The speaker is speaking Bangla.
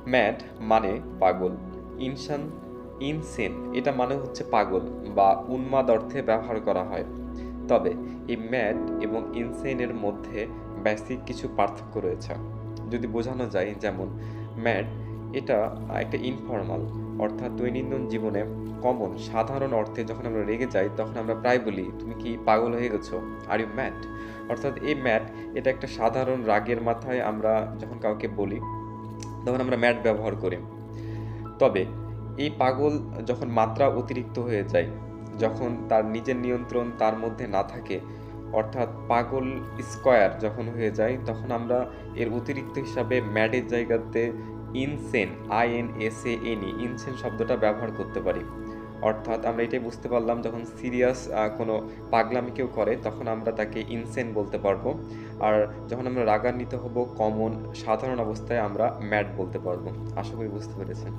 ম্যাড মানে পাগল, ইনসান ইনসেন এটা মানে হচ্ছে পাগল বা উন্মাদ অর্থে ব্যবহার করা হয়। তবে এই ম্যাড এবং ইনসেনের মধ্যে বেসিক কিছু পার্থক্য রয়েছে। যদি বোঝানো যায়, যেমন ম্যাড এটা একটা ইনফর্মাল, অর্থাৎ দৈনন্দিন জীবনে কমন সাধারণ অর্থে যখন আমরা রেগে যাই তখন আমরা প্রায় বলি তুমি কি পাগল হয়ে গেছো, আর ইউ ম্যাড। অর্থাৎ এই ম্যাড এটা একটা সাধারণ রাগের মাথায় আমরা যখন কাউকে বলি তখন আমরা ম্যাড ব্যবহার করি। তবে এই পাগল যখন মাত্রা অতিরিক্ত হয়ে যায়, যখন তার নিজের নিয়ন্ত্রণ তার মধ্যে না থাকে, অর্থাৎ পাগল স্কয়ার যখন হয়ে যায়, তখন আমরা এর অতিরিক্ত হিসাবে ম্যাডের জায়গাতে ইনসেন INSANE ইনসেন শব্দটা ব্যবহার করতে পারি। অর্থাৎ আমরা এটাই বুঝতে পারলাম, যখন সিরিয়াস কোনো পাগলামি কেউ করে তখন আমরা তাকে ইনসেন বলতে পারবো। আর যখন আমরা রাগান্বিত হব কমন সাধারণ অবস্থায় আমরা ম্যাড বলতে পারবো। আশা করি বুঝতে পেরেছেন।